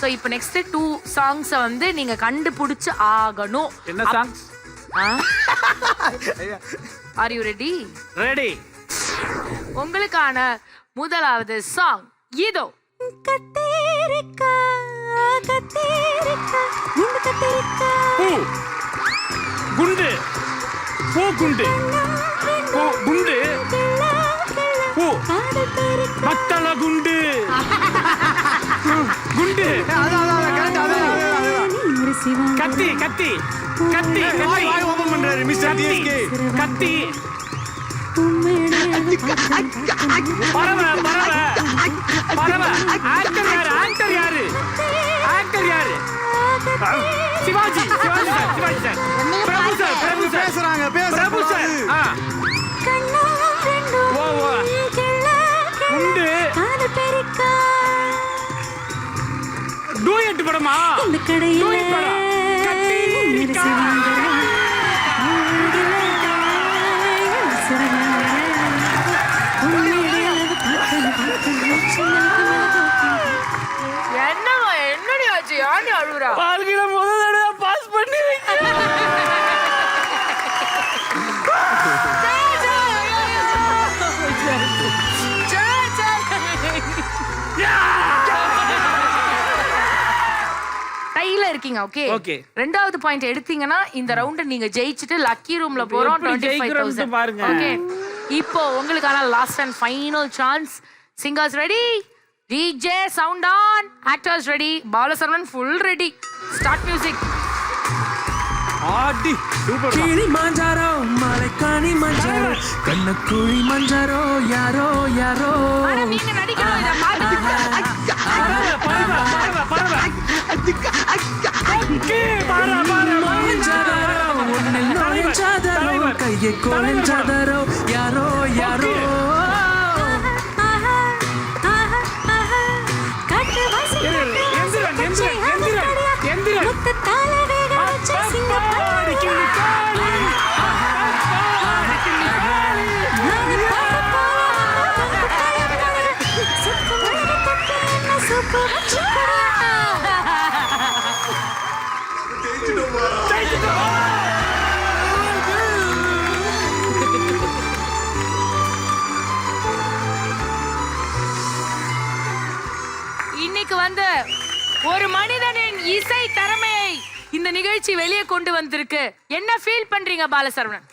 So இப்போ next 2 songs வந்து நீங்க கண்டுபிடிச்சு ஆகணும். என்ன songs? Are you ready? Ready. உங்களுக்கான முதலாவது சாங் இதோ. கத்தேரிக்கா கத்தேரிக்கா குண்டு கத்தேரிக்கா பூ குண்டு பூ குண்டு பூ குண்டு பூ பத்தல குண்டு குண்டு கத்தி கத்தி கத்தி வாய் ஓபன் பண்றாரு மிஸ்டர் டிஎஸ்கே. கத்தி பறவை பறவை பறவை. ஆக்டர் யாரு? ஆக்டர் யாரு? ஆக்டர் யாரு? Sivaji Sivaji sir Sivaji sir. Prabhu sir Prabhu sir பேசுறாங்க பிரபு சார். ஓ ஓ குண்டு டூயட் படமா? டூயட் படம். கத்தி நிக்கா. என்னமா என்னடி ஆச்சு? யாரு அழுறா? வாழ்க்கையில முதல் தடவை பாஸ் பண்ணி டைல இருக்கீங்க. Okay okay. ரெண்டாவது பாயிண்ட் எடுத்தீங்கன்னா இந்த ரவுண்ட நீங்க ஜெயிச்சிட்டு லக்கி ரூம்ல போறோம். 25,000 பாருங்க. ஓகே, இப்போ உங்களுக்கான last and final chance. Singers ready, DJ sound on, actors ready, Bala Saravanan full ready. Start music. Aadi super. கிளி மாஞ்சாரோ மலைக்காணி மாஞ்சாரோ கண்ணக்குழி மாஞ்சாரோ யாரோ யாரோ. ஆனா நீங்க நடிக்கணும். இத பாத்து பறவை பறவை பறவை பறவை. கே பறவை பறவை மாஞ்சாரோ ஒன்னு நோஞ்சாதரோ கையை கோலஞ்சாதரோ யாரோ யாரோ. எந்திரன் எந்திரன் எந்திரன் எந்திரன். இன்னைக்கு வந்து ஒரு மனிதனின் இசை திறமையை இந்த நிகழ்ச்சி வெளியே கொண்டு வந்திருக்கு. என்ன ஃபீல் பண்றீங்க பாலசரவணன்?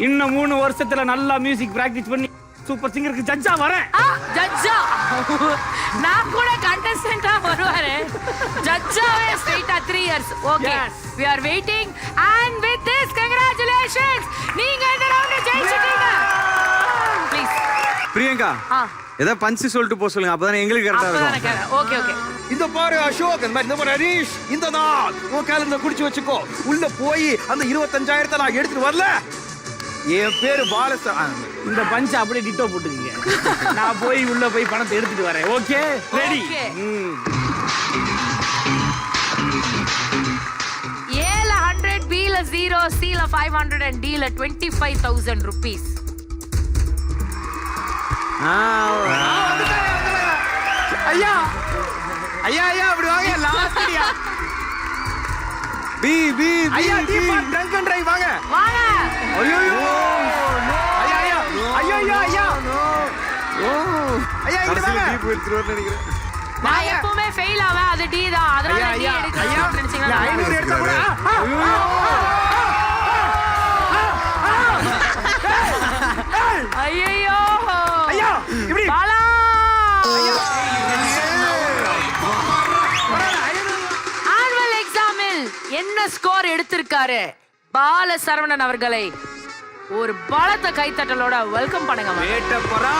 இன்னும் 3 வருஷத்துல நல்லா மியூசிக் பிராக்டிஸ் பண்ணி சூப்பர் சிங்கருக்கு ஜட்ஜா வரேன். ஜட்ஜா? நான் கூட கண்டஸ்டன்டா வருவாரு. ஜட்ஜாவே ஸ்ட்ரைட்டா 3 years. Okay, we are waiting and with this congratulations, நீங்க இந்த ரவுண்ட் ஜெயிச்சிட்டீங்க. ப்ளீஸ் பிரியங்கா ஏதோ பஞ்சி சொல்லிட்டு போக சொல்லுங்க. அப்பதான் எங்களுக்கு கரெக்டா இருக்கும். Okay okay. இந்த பாரு அசோக், இந்த மாதிரி இந்த மாதிரி ஹரீஷ், இந்த நாள் உன் காலத்துல குடிச்சு வச்சுக்கோ. உள்ள போய் அந்த 25,000 நான் எடுத்துட்டு வரல. என் பேரு பாலசரவணன். இந்த பஞ்ச் அப்படியே டிட்டோ போட்டுக்கீங்க. நான் போய் உள்ள போய் பணத்தை எடுத்துட்டு வரேன். Okay ready. ஏல 100, B-ல 0, C-ல 500 and D-ல 25,000 rupees. ஐயா ஐயா ஐயா அப்படி வாங்க. லாஸ்ட் ஐயா. பி பி ஐயா D for trunk and drive வாங்க. வாங்க. ஐயோ ஐயா ஐயா ஐயோ ஐயா ஐயா ஐயா இங்க வாங்க. பி போயிட்டு வரல நினைக்கிறேன். நான் எப்பவுமே ஃபெயில் ஆவேன். அது D தான். அதனால D ஐயா எடுக்கணும்னு நினைச்சீங்களா? 500 எடுத்தா கூட ஐயோ ஐயா இப்படி பாலா. ஆனுவல் எக்ஸாமில் என்ன ஸ்கோர் எடுத்திருக்காரு பாலசரவணன் அவர்களை ஒரு பலத்த கைத்தட்டலோட வெல்கம் பண்ணுங்க. வேட்ட போறா.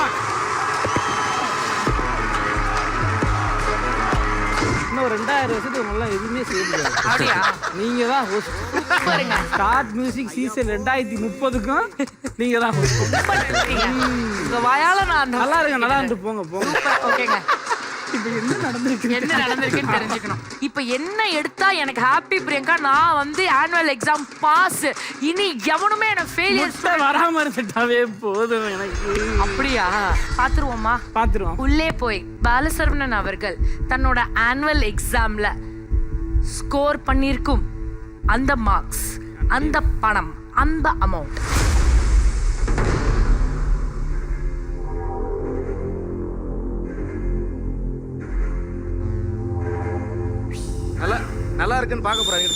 இன்னும் 2000 வருஷத்துக்கு நல்லா எதுவுமே செய்ய முடியாது. அப்படியா? நீங்க தான் பாருங்க. ஸ்டார்ட் மியூசிக் சீசன் 2030க்கும் நீங்க தான் உங்க வாயால நான் நல்லா இருங்க. நல்லா இருந்து போங்க போங்க. ஓகேங்க. என்ன நடந்திருக்குன்னு தெரிஞ்சுக்கணும். இப்ப என்ன எடுத்தா எனக்கு ஹாப்பி பிரியங்கா, நான் வந்து ஆனுவல் எக்ஸாம் பாஸ், இனி எவனுமே என்ன ஃபெயிலியர்ஸ் வராம இருந்துட்டாவே போதும் எனக்கு. அப்படியா? பாத்துருவோமா? பாத்துருவோம். உள்ளே போய் பாலசரவணன் அவர்கள் தன்னோட ஆனுவல் எக்ஸாம்ல ஸ்கோர் பண்ணிருக்கும் அந்த மார்க்ஸ், அந்த பணம், அந்த அமௌண்ட் நல்லா இருக்குன்னு பார்க்க போறாங்க.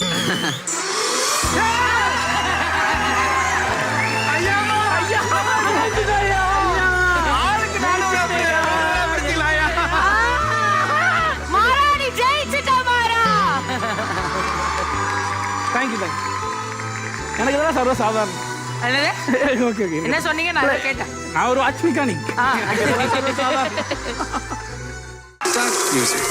மாராணி ஜெயிச்சிட்டா மாரா. Thank you thank you. எனக்கு இதெல்லாம் சர்வ சாதாரணம். என்னது? Okay okay. என்ன சொன்னீங்க? நான் அதை கேட்டேன். நான் ஒரு வாட்ச் மெக்கானிக். ஆ. Music.